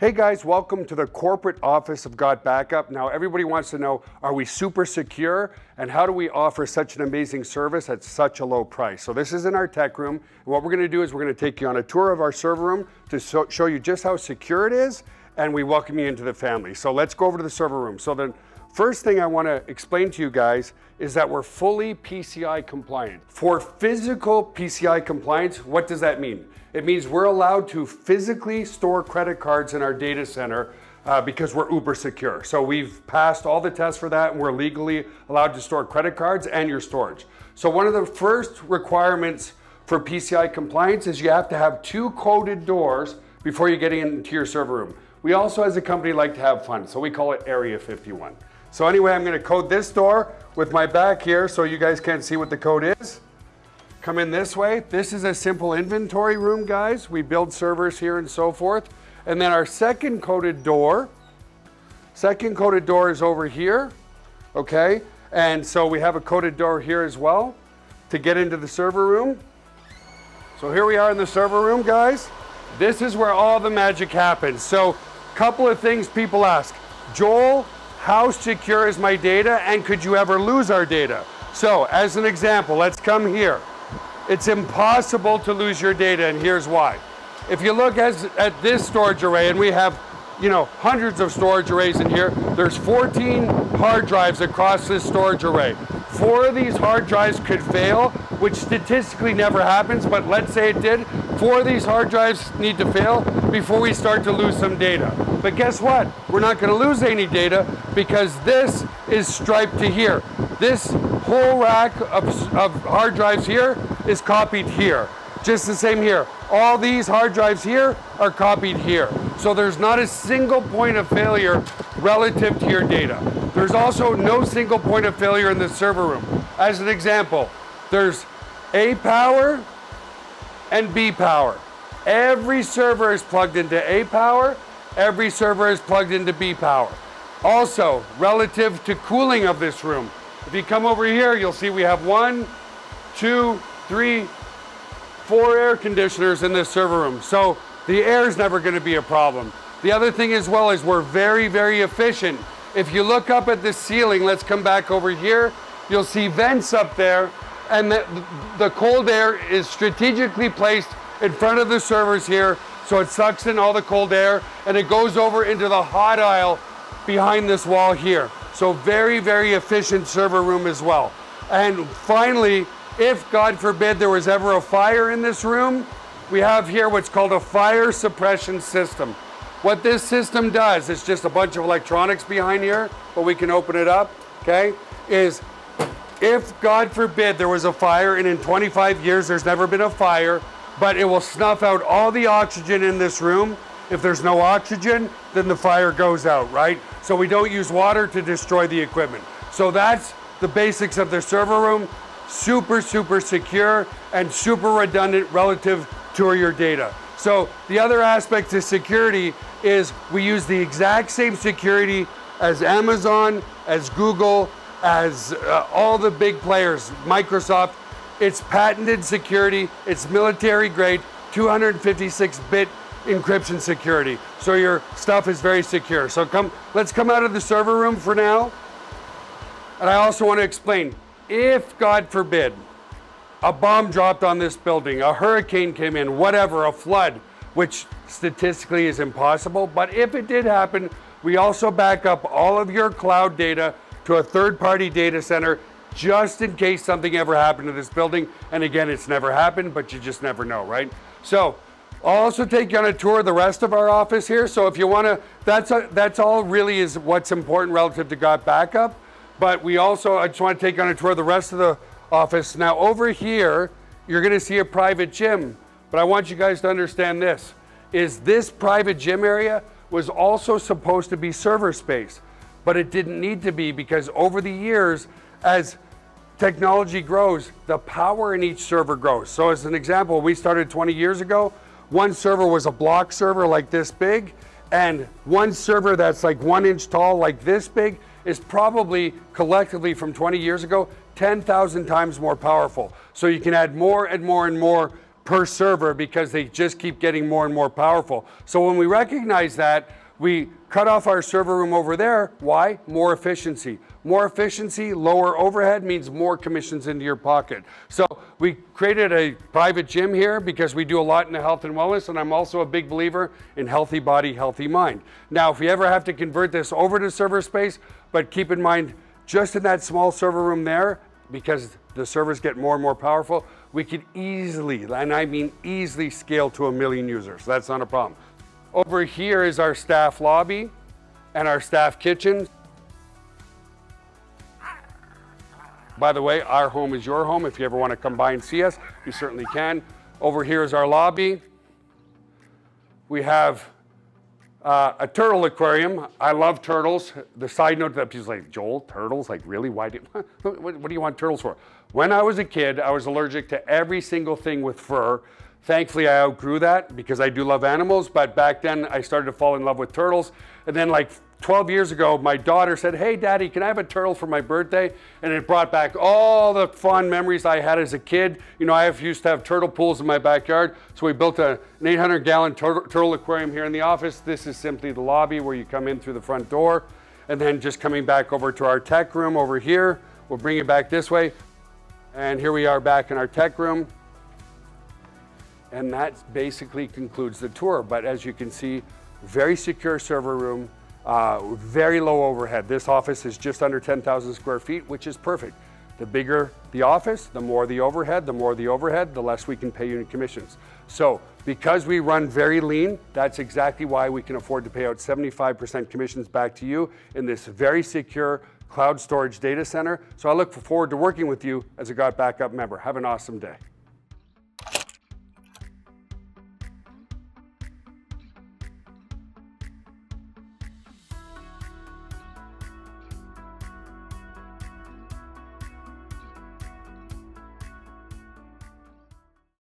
Hey guys, welcome to the corporate office of GotBackUp. Now everybody wants to know, are we super secure and how do we offer such an amazing service at such a low price? So this is in our tech room, and what we're going to do is we're going to take you on a tour of our server room to show you just how secure it is, and we welcome you into the family. So let's go over to the server room. So the first thing I want to explain to you guys is that we're fully PCI compliant. For physical PCI compliance, what does that mean? It means we're allowed to physically store credit cards in our data center because we're uber secure. So we've passed all the tests for that, and we're legally allowed to store credit cards and your storage. So one of the first requirements for PCI compliance is you have to have 2 coded doors before you get into your server room. We also, as a company, like to have fun, so we call it Area 51. So anyway, I'm going to code this door with my back here so you guys can't see what the code is. Come in this way. This is a simple inventory room, guys. We build servers here and so forth. And then our second coded door is over here, okay? And so we have a coded door here as well to get into the server room. So here we are in the server room, guys. This is where all the magic happens. So a couple of things people ask. Joel, how secure is my data, and could you ever lose our data? So as an example, let's come here. It's impossible to lose your data, and here's why. If you look at this storage array, and we have, hundreds of storage arrays in here, there's 14 hard drives across this storage array. 4 of these hard drives could fail, which statistically never happens, but let's say it did. 4 of these hard drives need to fail before we start to lose some data. But guess what? We're not going to lose any data because this is striped to here. This whole rack of hard drives here is copied here. Just the same here. All these hard drives here are copied here. So there's not a single point of failure relative to your data. There's also no single point of failure in the server room. As an example, there's A power and B power. Every server is plugged into A power. Every server is plugged into B power. Also, relative to cooling of this room, if you come over here, you'll see we have 1, 2, 3, 4 air conditioners in this server room. So the air is never going to be a problem. The other thing as well is we're very, very efficient. If you look up at the ceiling, let's come back over here, you'll see vents up there, and the cold air is strategically placed in front of the servers here, so it sucks in all the cold air, and it goes over into the hot aisle behind this wall here. So very, very efficient server room as well. And finally, if God forbid there was ever a fire in this room, we have here what's called a fire suppression system. What this system does, it's just a bunch of electronics behind here, but we can open it up, okay, is if God forbid there was a fire, and in 25 years there's never been a fire, but it will snuff out all the oxygen in this room. If there's no oxygen, then the fire goes out, right? So we don't use water to destroy the equipment. So that's the basics of the server room. Super, super secure and super redundant relative to your data. So the other aspect to security is we use the exact same security as Amazon, as Google, as all the big players, Microsoft. It's patented security. It's military grade, 256-bit encryption security. So your stuff is very secure. So let's come out of the server room for now. And I also want to explain, if God forbid a bomb dropped on this building, a hurricane came in, whatever, a flood, which statistically is impossible, but if it did happen, we also back up all of your cloud data to a third-party data center just in case something ever happened to this building. And again, it's never happened, but you just never know, right? So I'll also take you on a tour of the rest of our office here. So if you want to, that's all really is what's important relative to GotBackUp. But I just want to take you on a tour of the rest of the office. Now over here, you're going to see a private gym. But I want you guys to understand this, is this private gym area was also supposed to be server space. But it didn't need to be, because over the years, as technology grows, the power in each server grows. So as an example, we started 20 years ago. One server was a block server like this big, and one server that's like 1 inch tall like this big is probably collectively from 20 years ago 10,000 times more powerful. So you can add more and more and more per server because they just keep getting more and more powerful. So when we recognize that, we cut off our server room over there. Why? More efficiency. More efficiency, lower overhead means more commissions into your pocket. So we created a private gym here because we do a lot in the health and wellness, and I'm also a big believer in healthy body, healthy mind. Now, if you ever have to convert this over to server space, but keep in mind, just in that small server room there, because the servers get more and more powerful, we could easily, and I mean easily, scale to 1 million users. That's not a problem. Over here is our staff lobby and our staff kitchen. By the way, our home is your home. If you ever want to come by and see us, you certainly can. Over here is our lobby. We have a turtle aquarium. I love turtles. The side note that people's like, Joel, turtles? Like, really? Why what do you want turtles for? When I was a kid, I was allergic to every single thing with fur. Thankfully, I outgrew that because I do love animals, but back then I started to fall in love with turtles. And then like 12 years ago, my daughter said, hey, Daddy, can I have a turtle for my birthday? And it brought back all the fond memories I had as a kid. You know, I used to have turtle pools in my backyard, so we built an 800-gallon turtle aquarium here in the office. This is simply the lobby where you come in through the front door. And then just coming back over to our tech room over here, we'll bring it back this way. And here we are back in our tech room. And that basically concludes the tour. But as you can see, very secure server room, very low overhead. This office is just under 10,000 square feet, which is perfect. The bigger the office, the more the overhead, the less we can pay you in commissions. So because we run very lean, that's exactly why we can afford to pay out 75% commissions back to you in this very secure cloud storage data center. So I look forward to working with you as a GotBackUp member. Have an awesome day.